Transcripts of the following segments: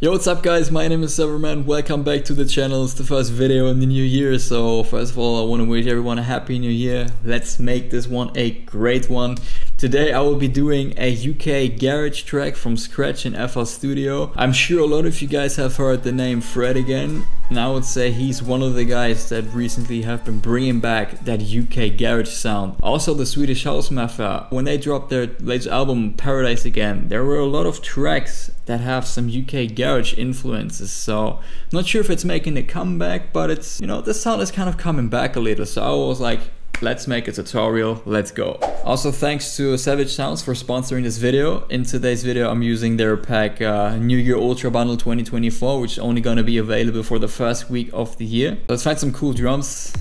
Yo, what's up guys, my name is Severman, welcome back to the channel. It's the first video in the new year, so first of all I want to wish everyone a happy new year. Let's make this one a great one. Today I will be doing a UK garage track from scratch in FL Studio. I'm sure a lot of you guys have heard the name Fred again, and I would say he's one of the guys that recently have been bringing back that UK garage sound. Also the Swedish House Mafia, when they dropped their latest album Paradise Again, there were a lot of tracks that have some UK garage influences, so not sure if it's making a comeback, but it's, you know, the sound is kind of coming back a little, so I was like, let's make a tutorial, let's go. Also thanks to Savage Sounds for sponsoring this video. In today's video I'm using their pack New Year Ultra Bundle 2024, which is only gonna be available for the first week of the year. Let's find some cool drums.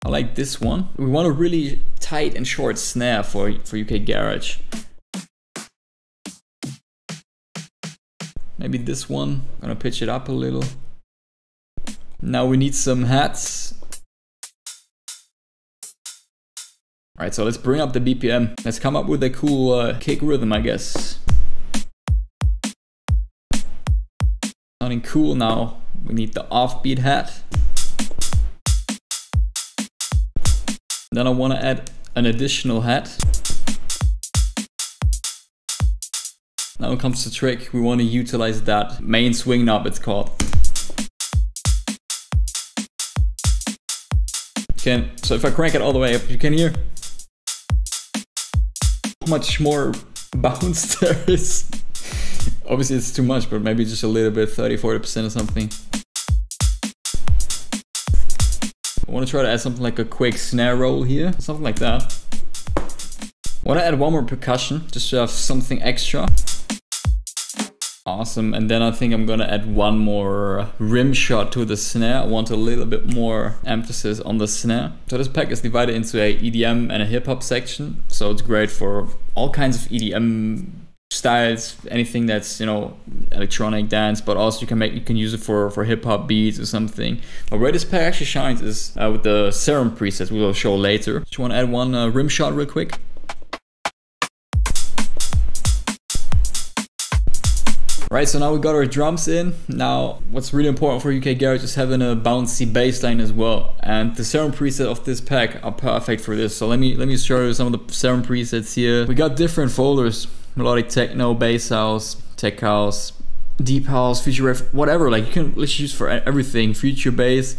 I like this one. We want a really tight and short snare for UK garage. Maybe this one. I'm gonna pitch it up a little. Now we need some hats. Alright, so let's bring up the BPM. Let's come up with a cool kick rhythm, I guess. Sounding cool now. We need the offbeat hat. Then I want to add an additional hat. Now comes the trick. We want to utilize that main swing knob, it's called. So if I crank it all the way up, you can hear how much more bounce there is. Obviously it's too much, but maybe just a little bit, 30-40% or something. I want to try to add something like a quick snare roll here, something like that. I want to add one more percussion, just to have something extra. Awesome, and then I think I'm gonna add one more rim shot to the snare. I want a little bit more emphasis on the snare. So this pack is divided into a EDM and a hip hop section. So it's great for all kinds of EDM styles, anything that's, you know, electronic dance, but also you can use it for hip hop beats or something. But where this pack actually shines is with the Serum presets we will show later. Just want to add one rim shot real quick. Right, so now we got our drums in. Now, what's really important for UK garage is having a bouncy bass line as well. And the Serum preset of this pack are perfect for this. So let me show you some of the Serum presets here. We got different folders: melodic techno, bass house, tech house, deep house, future rave, whatever. Like you can literally use for everything. Future bass.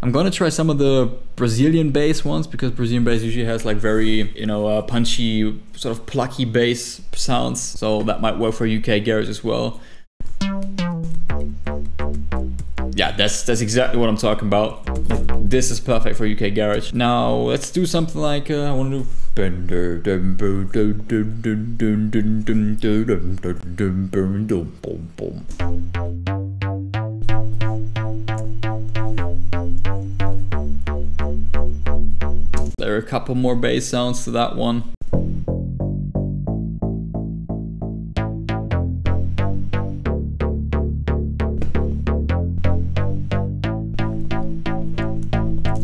I'm gonna try some of the Brazilian bass ones, because Brazilian bass usually has like very, you know, punchy, sort of plucky bass sounds. So that might work for UK garage as well. Yeah, that's exactly what I'm talking about. This is perfect for UK garage. Now let's do something like I want to do. There are a couple more bass sounds to that one.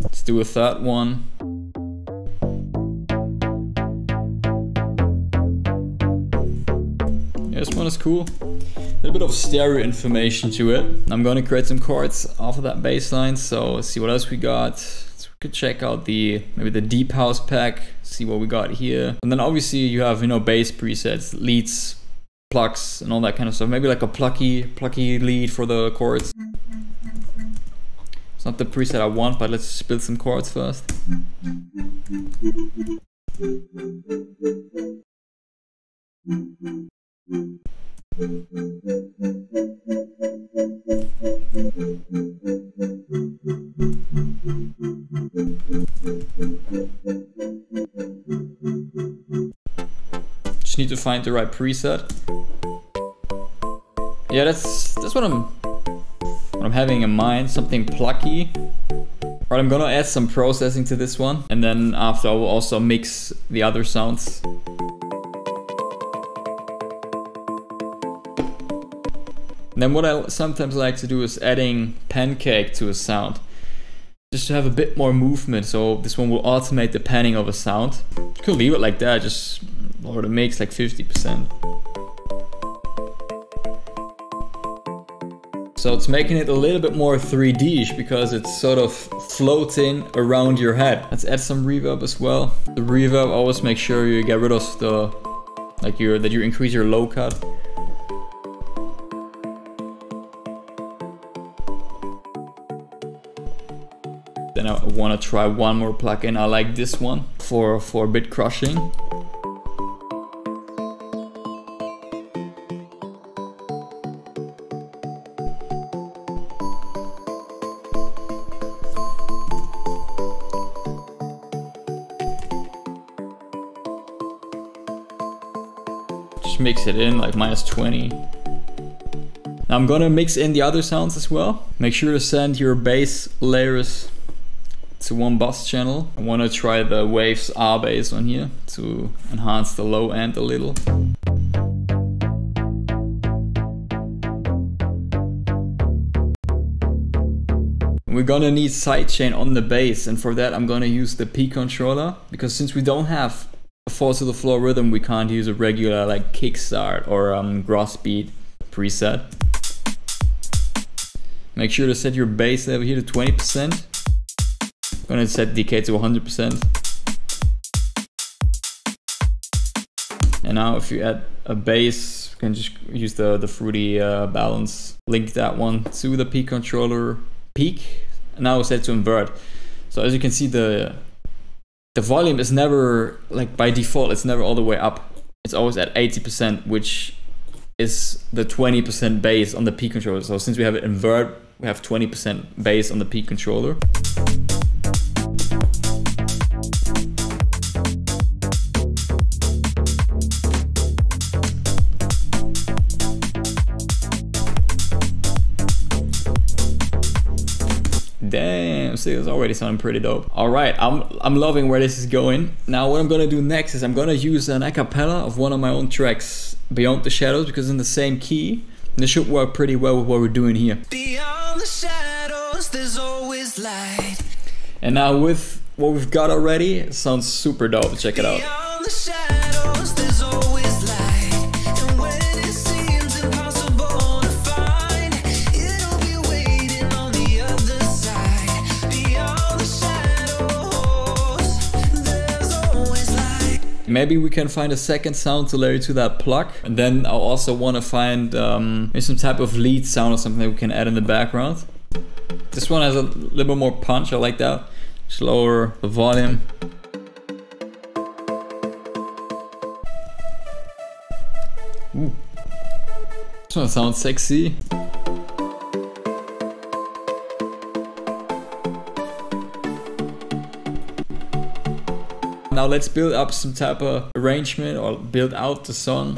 Let's do a third one. Yeah, this one is cool. A little bit of stereo information to it. I'm gonna create some chords off of that bass line, so let's see what else we got. Could check out maybe the deep house pack, see what we got here. And then obviously you have, you know, bass presets, leads, plucks, and all that kind of stuff. Maybe like a plucky lead for the chords. It's not the preset I want, but let's build some chords first. Just need to find the right preset. Yeah, that's what I'm having in mind, something plucky. Alright, I'm gonna add some processing to this one, and then after I will also mix the other sounds. And then what I sometimes like to do is adding pancake to a sound, just to have a bit more movement. So this one will automate the panning of a sound. You could leave it like that, just lower the mix like 50%. So it's making it a little bit more 3D-ish because it's sort of floating around your head. Let's add some reverb as well. The reverb, always make sure you get rid of the, that you increase your low cut. Then I want to try one more plugin. I like this one for bit crushing. Mix it in like -20. Now I'm gonna mix in the other sounds as well. Make sure to send your bass layers to one bus channel. I want to try the Waves R bass on here to enhance the low end a little. We're gonna need sidechain on the bass, and for that I'm gonna use the P controller, because since we don't have a fall to the floor rhythm, we can't use a regular like kickstart or gross beat preset. Make sure to set your bass level here to 20%. I'm gonna set decay to 100%. And now if you add a bass, you can just use the fruity balance. Link that one to the P controller peak. And now set to invert. So as you can see, the volume is never, like by default, it's never all the way up. It's always at 80%, which is the 20% bass on the P controller. So since we have it invert, we have 20% bass on the P controller. Damn, see, it's already sounding pretty dope. All right, I'm loving where this is going. Now what I'm gonna do next is I'm gonna use an a cappella of one of my own tracks, Beyond the Shadows, because in the same key. And this should work pretty well with what we're doing here. Beyond the shadows, there's always light. And now with what we've got already, it sounds super dope. Check it out. Beyond the shadows, there's always light. And when it seems impossible to find, it'll be waiting on the other side. Beyond the shadows, there's always light. Maybe we can find a second sound to layer to that plug. And then I'll also want to find maybe some type of lead sound or something that we can add in the background. This one has a little bit more punch, I like that. Just lower the volume. Ooh. This one sounds sexy. Now let's build up some type of arrangement or build out the song.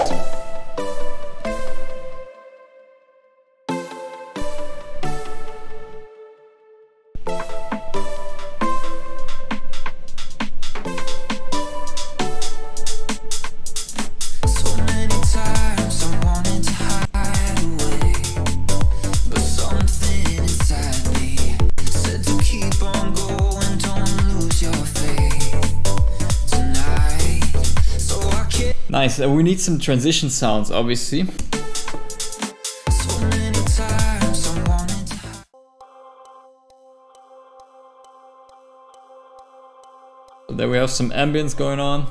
Nice, we need some transition sounds, obviously. There we have some ambience going on.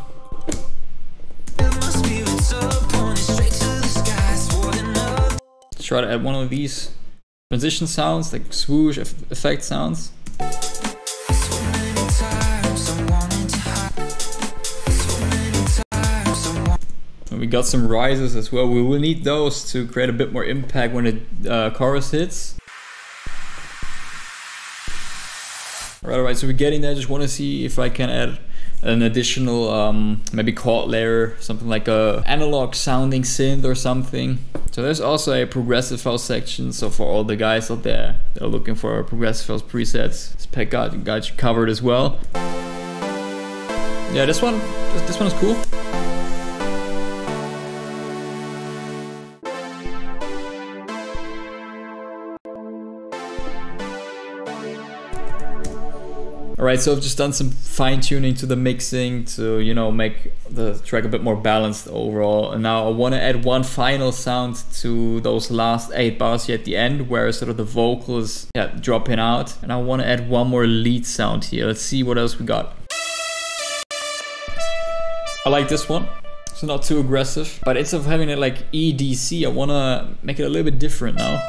Let's try to add one of these transition sounds, like swoosh effect sounds. We got some rises as well. We will need those to create a bit more impact when the chorus hits. Alright, so we're getting there. Just want to see if I can add an additional maybe chord layer, something like a analog sounding synth or something. So there's also a progressive house section. So for all the guys out there that are looking for progressive house presets, this pack got you covered as well. Yeah, this one is cool. Alright, so I've just done some fine tuning to the mixing to, you know, make the track a bit more balanced overall. And now I want to add one final sound to those last 8 bars here at the end, where sort of the vocal is dropping out. And I want to add one more lead sound here. Let's see what else we got. I like this one. It's not too aggressive, but instead of having it like EDC, I want to make it a little bit different now.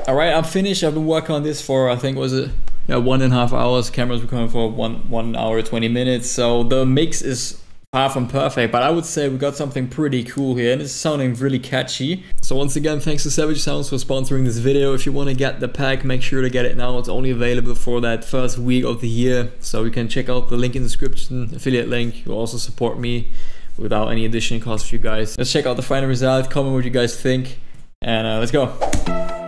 Alright, I'm finished. I've been working on this for, I think, was it 1.5 hours. Camera's recording for 1 hour 20 minutes. So the mix is far from perfect, but I would say we got something pretty cool here, and it's sounding really catchy. So once again, thanks to Savage Sounds for sponsoring this video. If you want to get the pack, make sure to get it now. It's only available for that first week of the year, so you can check out the link in the description, affiliate link. You'll also support me without any additional cost for you guys. Let's check out the final result, comment what you guys think, and let's go.